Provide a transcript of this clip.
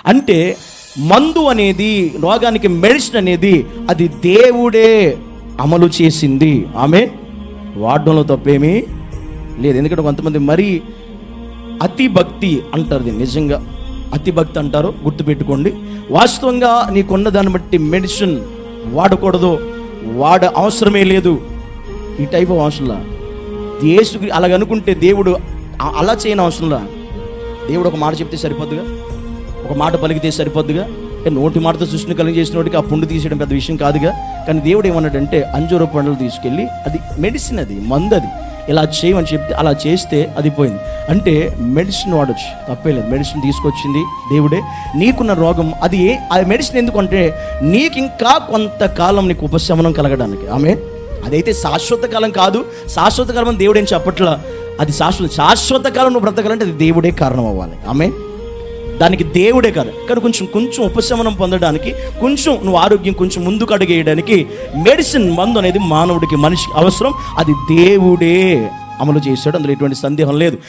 అంటే మందు అనేది, రోగానికి మెడిసిన్ అనేది అది దేవుడే అమలు చేసింది. ఆమె వాడడంలో తప్పేమీ లేదు. ఎందుకంటే కొంతమంది మరీ అతి భక్తి అంటారు, దీన్ని నిజంగా అతి భక్తి అంటారు. గుర్తుపెట్టుకోండి, వాస్తవంగా నీకున్న దాన్ని బట్టి మెడిసిన్ వాడకూడదు, అవసరమే లేదు, ఈ టైప్ ఆఫ్ అవసరంలా. యేసు అలాగనుకుంటే దేవుడు అలా చేయని అవసరంలా. దేవుడు ఒక మాట చెప్తే సరిపోద్దుగా, ఒక మాట పలికితే సరిపోద్దుగా. నోటి మాటతో సృష్టిని కలిగజేసిన వాడికి ఆ పుండు తీసేయడం పెద్ద విషయం కాదుగా. కానీ దేవుడు ఏమన్నాడంటే అంజూర పండ్లు తీసుకెళ్ళి, అది మెడిసిన్, అది మందు, అది ఇలా చేయమని చెప్తే అలా చేస్తే అది పోయింది. అంటే మెడిసిన్ వాడచ్చు, తప్పే లేదు. మెడిసిన్ తీసుకొచ్చింది దేవుడే. నీకున్న రోగం అది ఆ మెడిసిన్ ఎందుకంటే నీకు ఇంకా కొంతకాలం నీకు ఉపశమనం కలగడానికి. ఆమె అదైతే శాశ్వత కాలం కాదు. శాశ్వత కాలం అని దేవుడు ఏం చెప్పట్లా. అది శాశ్వత కాలం నువ్వు బ్రతకాలంటే అది దేవుడే కారణం అవ్వాలి. ఆమె దానికి దేవుడే కాదు. కానీ కొంచెం ఉపశమనం పొందడానికి, కొంచెం నువ్వు ఆరోగ్యం కొంచెం ముందుకు అడుగేయడానికి మెడిసిన్, మందు అనేది మానవుడికి, మనిషికి అవసరం. అది దేవుడే అమలు చేశాడు, అందులో ఎటువంటి సందేహం లేదు.